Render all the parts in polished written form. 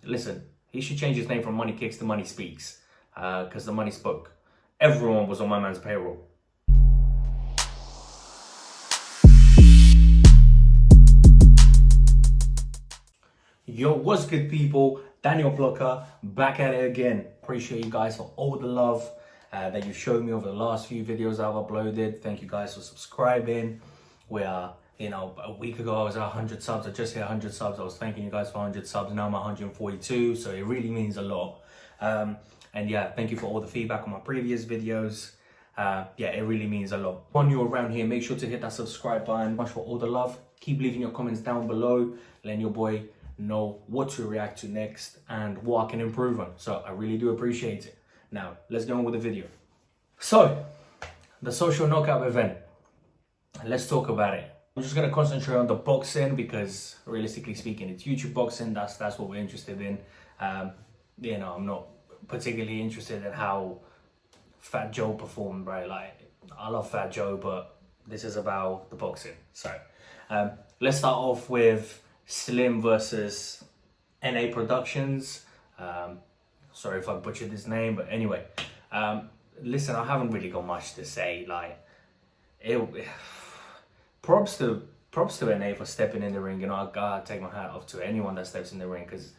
listen, he should change his name from Money Kicks to Money Speaks, because the money spoke. Everyone was on my man's payroll. Yo, what's good, people? DanielBlocca back at it again. Appreciate you guys for all the love that you've shown me over the last few videos I've uploaded. Thank you guys for subscribing. We are, a week ago I was at 100 subs. I just hit 100 subs. I was thanking you guys for 100 subs. Now I'm at 142, so it really means a lot. And yeah, thank you for all the feedback on my previous videos. Yeah, it really means a lot. When you're around here, make sure to hit that subscribe button. Much for all the love. Keep leaving your comments down below, letting your boy know what to react to next and what I can improve on. So I really do appreciate it. Now, let's go on with the video. So, the social knockout event. Let's talk about it. I'm just gonna concentrate on the boxing because realistically speaking, it's YouTube boxing. That's what we're interested in. I'm not particularly interested in how Fat Joe performed, right? Like, I love Fat Joe, but this is about the boxing. So, let's start off with Slim versus NA Productions. Sorry if I butchered his name, but anyway, listen, I haven't really got much to say. Like, props to NA for stepping in the ring. I gotta take my hat off to anyone that steps in the ring, because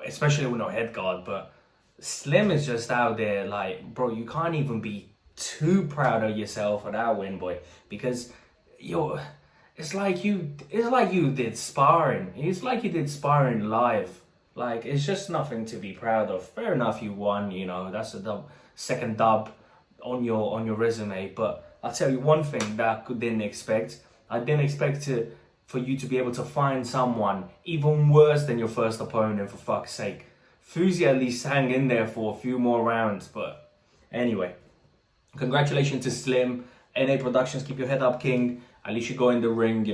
especially with no head guard. But Slim is just out there, like, bro, you can't even be too proud of yourself for that win, boy, because it's like you did sparring. It's like you did sparring live. Like, it's just nothing to be proud of. Fair enough, you won. That's a second dub on your resume. But I'll tell you one thing that I didn't expect. I didn't expect for you to be able to find someone even worse than your first opponent, for fuck's sake. Fuzi at least hang in there for a few more rounds. But anyway, congratulations to Slim. NA Productions, keep your head up, king. At least you go in the ring,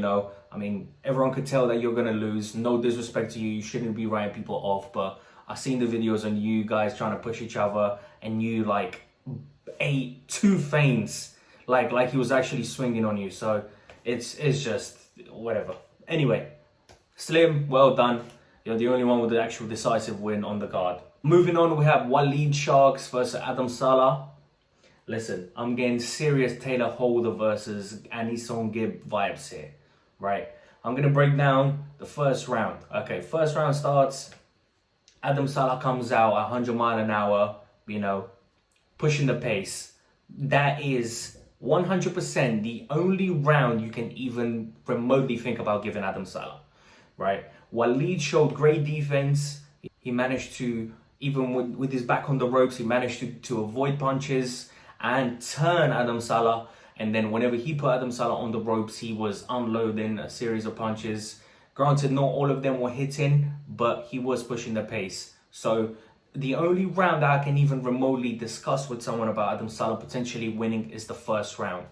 I mean, everyone could tell that you're going to lose. No disrespect to you. You shouldn't be writing people off. But I've seen the videos on you guys trying to push each other. And you, like, ate two feints. Like he was actually swinging on you. So it's just whatever. Anyway, Slim, well done. You're the only one with the actual decisive win on the card. Moving on, we have Waleed Sharks versus Adam Salah. Listen, I'm getting serious Taylor Holder versus Anison Gibb vibes here, right? I'm going to break down the first round. Okay, first round starts. Adam Salah comes out at 100 miles an hour, pushing the pace. That is 100% the only round you can even remotely think about giving Adam Salah, right? Waleed showed great defense. He managed to, even with his back on the ropes, he managed to avoid punches and turn Adam Salah. And then whenever he put Adam Salah on the ropes, he was unloading a series of punches. Granted, not all of them were hitting, but he was pushing the pace. So the only round that I can even remotely discuss with someone about Adam Salah potentially winning is the first round.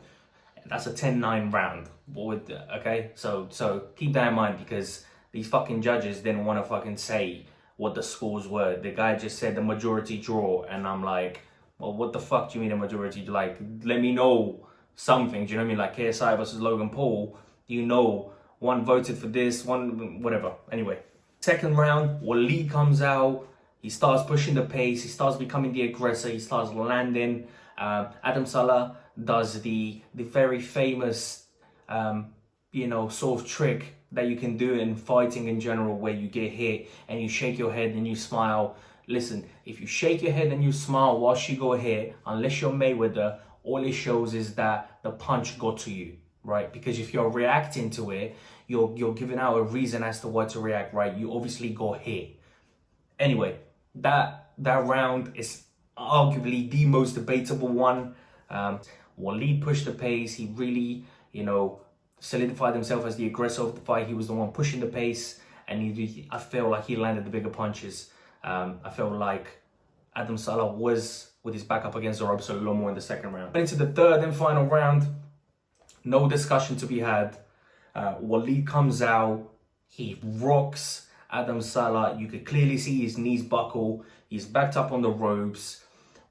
That's a 10-9 round. Okay? So keep that in mind, because these fucking judges didn't want to fucking say what the scores were. The guy just said the majority draw, and I'm like, well, what the fuck do you mean a majority? Like, let me know something. Do you know what I mean? Like KSI versus Logan Paul, one voted for this, one whatever. Anyway, second round, Waleed comes out. He starts pushing the pace. He starts becoming the aggressor. He starts landing. Adam Salah does the very famous, sort of trick that you can do in fighting in general, where you get hit and you shake your head and you smile. Listen, if you shake your head and you smile whilst you go hit, unless you're Mayweather, all it shows is that the punch got to you, right? Because if you're reacting to it, you're giving out a reason as to why to react, right? You obviously got hit. Anyway, that round is arguably the most debatable one. Waleed pushed the pace. He really, solidified himself as the aggressor of the fight. He was the one pushing the pace, and I feel like he landed the bigger punches. I felt like Adam Salah was with his back up against the ropes a lot more in the second round. Into the third and final round, no discussion to be had. Waleed comes out, he rocks Adam Salah. You could clearly see his knees buckle. He's backed up on the ropes.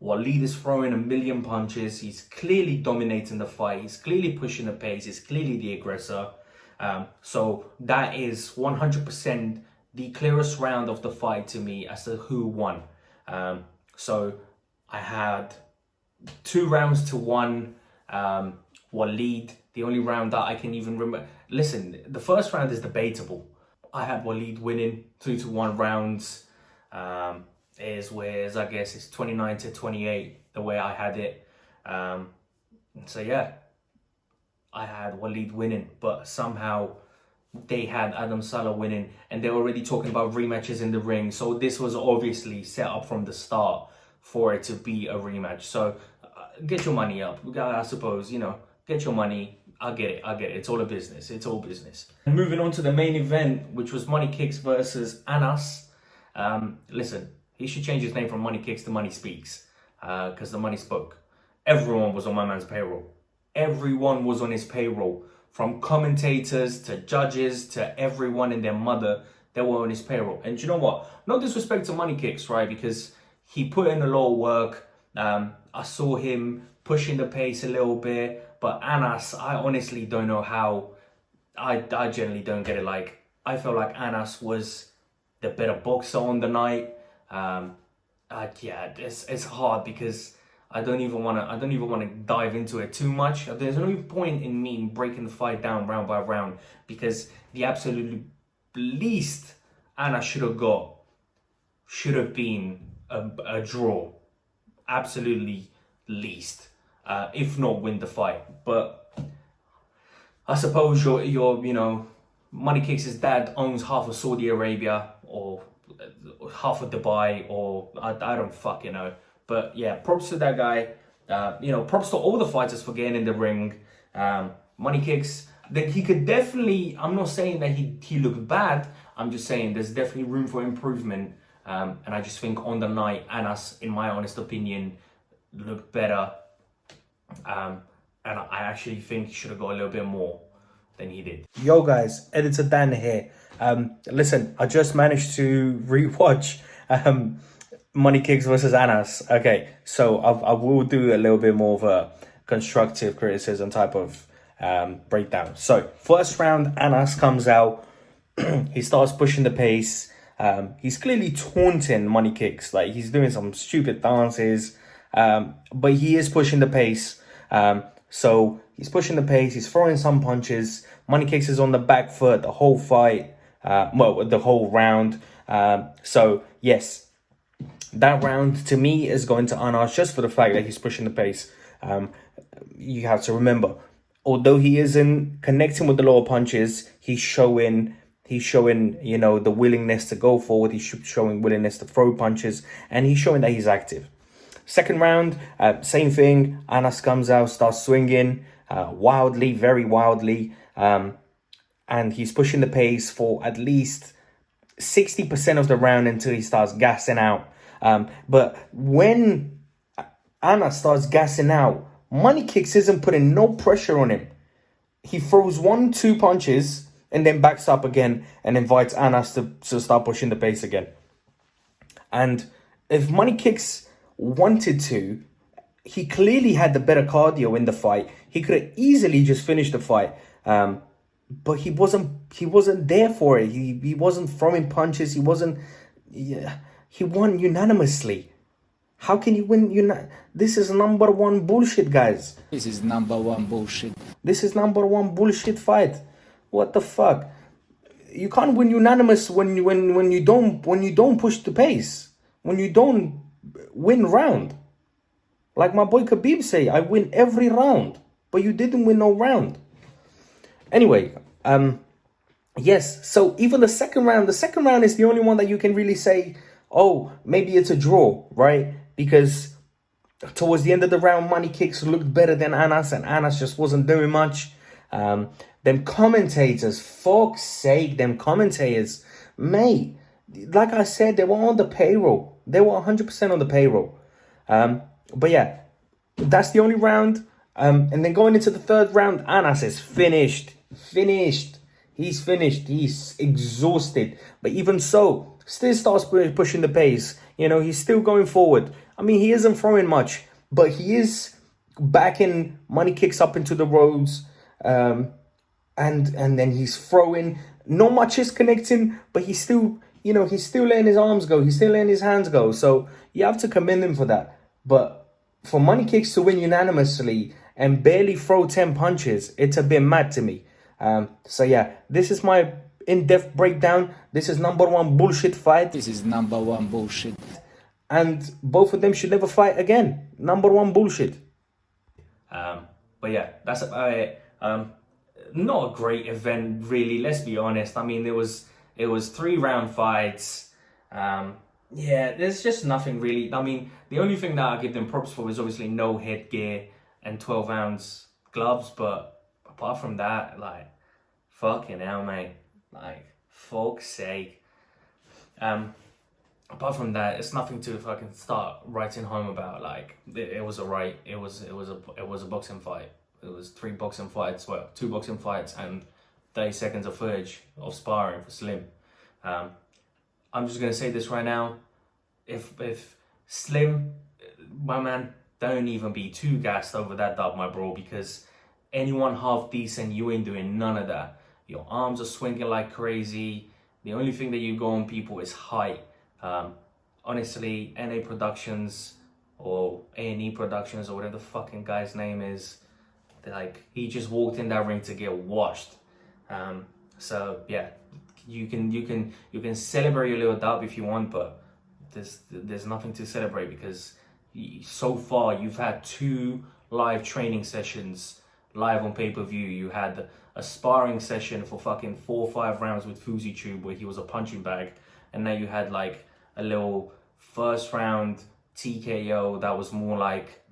Waleed is throwing a million punches. He's clearly dominating the fight. He's clearly pushing the pace. He's clearly the aggressor. So that is 100% the clearest round of the fight to me as to who won. So I had 2 rounds to 1. Waleed, the only round that I can even remember. Listen, the first round is debatable. I had Waleed winning 2-1 rounds. Whereas I guess it's 29-28 the way I had it. So yeah, I had Waleed winning, but somehow they had Adam Salah winning, and they're already talking about rematches in the ring. So this was obviously set up from the start for it to be a rematch. So get your money up, I suppose, get your money. I get it. It's all a business. It's all business. And moving on to the main event, which was Money Kicks versus Anas. Listen, he should change his name from Money Kicks to Money Speaks, because the money spoke. Everyone was on my man's payroll. Everyone was on his payroll. From commentators to judges to everyone and their mother, they were on his payroll. And you know what? No disrespect to Money Kicks, right? Because he put in a lot of work. I saw him pushing the pace a little bit. But Anas, I honestly don't know how. I generally don't get it. Like, I felt like Anas was the better boxer on the night. It's hard because I don't even want to dive into it too much. There's no point in me breaking the fight down round by round, because the absolute least Anas should have been a draw. Absolutely least. If not win the fight. But I suppose your Money Kicks' dad owns half of Saudi Arabia or half of Dubai, or I don't fucking know. But yeah, props to that guy. Props to all the fighters for getting in the ring. Money Kicks, that he could definitely, I'm not saying that he looked bad. I'm just saying there's definitely room for improvement. And I just think on the night, Anas, in my honest opinion, looked better. And I actually think he should have got a little bit more than he did. Yo guys, Editor Dan here. Listen, I just managed to rewatch Money Kicks versus Anas. Okay, so I will do a little bit more of a constructive criticism type of breakdown. So first round, Anas comes out. He starts pushing the pace. He's clearly taunting Money Kicks. Like, he's doing some stupid dances. But he is pushing the pace. So he's pushing the pace. He's throwing some punches. Money Kicks is on the back foot the whole fight. The whole round. So yes, that round to me is going to Anas just for the fact that he's pushing the pace. You have to remember, although he isn't connecting with the lower punches, he's showing the willingness to go forward. He's showing willingness to throw punches, and he's showing that he's active. Second round, same thing. Anas comes out, starts swinging wildly, very wildly. And he's pushing the pace for at least 60% of the round until he starts gassing out. But when Anas starts gassing out, Money Kicks isn't putting no pressure on him. He throws 1-2 punches and then backs up again and invites Anas to start pushing the pace again. And if Money Kicks wanted to, he clearly had the better cardio in the fight. He could have easily just finished the fight. But he wasn't there for it. He wasn't throwing punches. He won unanimously. How can you win? This is number one bullshit, guys. This is number one bullshit. This is number one bullshit fight. What the fuck? You can't win unanimous when you don't push the pace. When you don't win round. Like my boy Khabib say, I win every round, but you didn't win no round. Anyway, yes. So even the second round is the only one that you can really say, oh, maybe it's a draw, right? Because towards the end of the round, Money Kicks looked better than Anas, and Anas just wasn't doing much. Them commentators, fuck's sake, mate, like I said, they were on the payroll. They were 100% on the payroll. But yeah, that's the only round. And then going into the third round, Anas is finished. He's finished. He's exhausted. But even so, still starts pushing the pace. He's still going forward. I mean, he isn't throwing much, but he is backing Money Kicks up into the roads. And then he's throwing. not much is connecting, but he's still, he's still letting his arms go. He's still letting his hands go. So you have to commend him for that. But for Money Kicks to win unanimously and barely throw 10 punches, it's a bit mad to me. So yeah, this is my in-depth breakdown. This is number one bullshit fight. This is number one bullshit. And both of them should never fight again. Number one bullshit. But yeah, that's about it. Not a great event, really. Let's be honest. I mean, it was 3-round fights. Yeah, there's just nothing really. I mean, the only thing that I give them props for is obviously no headgear and 12-ounce gloves. But apart from that, like, fucking hell, mate. Like, fuck's sake. Apart from that, it's nothing to fucking start writing home about. Like, it was alright. It was a boxing fight. It was 3 boxing fights. Well, 2 boxing fights and 30 seconds of footage of sparring for Slim. I'm just gonna say this right now. If Slim, my man, don't even be too gassed over that dub, my bro, because anyone half decent, you ain't doing none of that. Your arms are swinging like crazy. The only thing that you go on people is height. Honestly, NA Productions or A&E Productions or whatever the fucking guy's name is, like, he just walked in that ring to get washed. So yeah, you can celebrate your little dub if you want, but there's nothing to celebrate because so far you've had 2 live training sessions live on pay-per-view. You had a sparring session for fucking 4 or 5 rounds with Fuzi Tube where he was a punching bag, and now you had like a little first round TKO that was more like,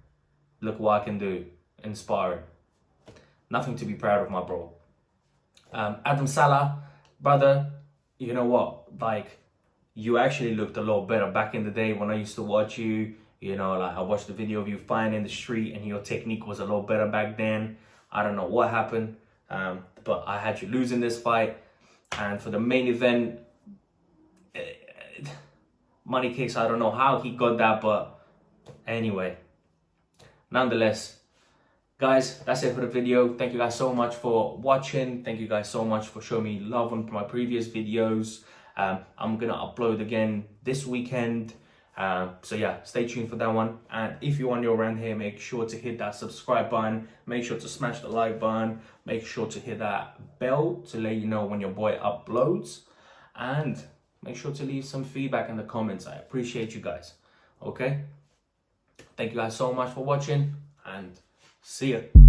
look what I can do in sparring. Nothing to be proud of, my bro. Adam Salah, brother, you know what? Like, you actually looked a lot better back in the day when I used to watch you. You know, like, I watched the video of you fighting in the street and your technique was a lot better back then. I don't know what happened, but I had you losing this fight. And for the main event, Money Kicks, I don't know how he got that, but anyway. Nonetheless, guys, that's it for the video. Thank you guys so much for watching. Thank you guys so much for showing me love on my previous videos. I'm gonna upload again this weekend. So yeah, stay tuned for that one. And if you want your around here, make sure to hit that subscribe button. Make sure to smash the like button. Make sure to hit that bell to let you know when your boy uploads. And make sure to leave some feedback in the comments. I appreciate you guys. Okay? Thank you guys so much for watching and see ya.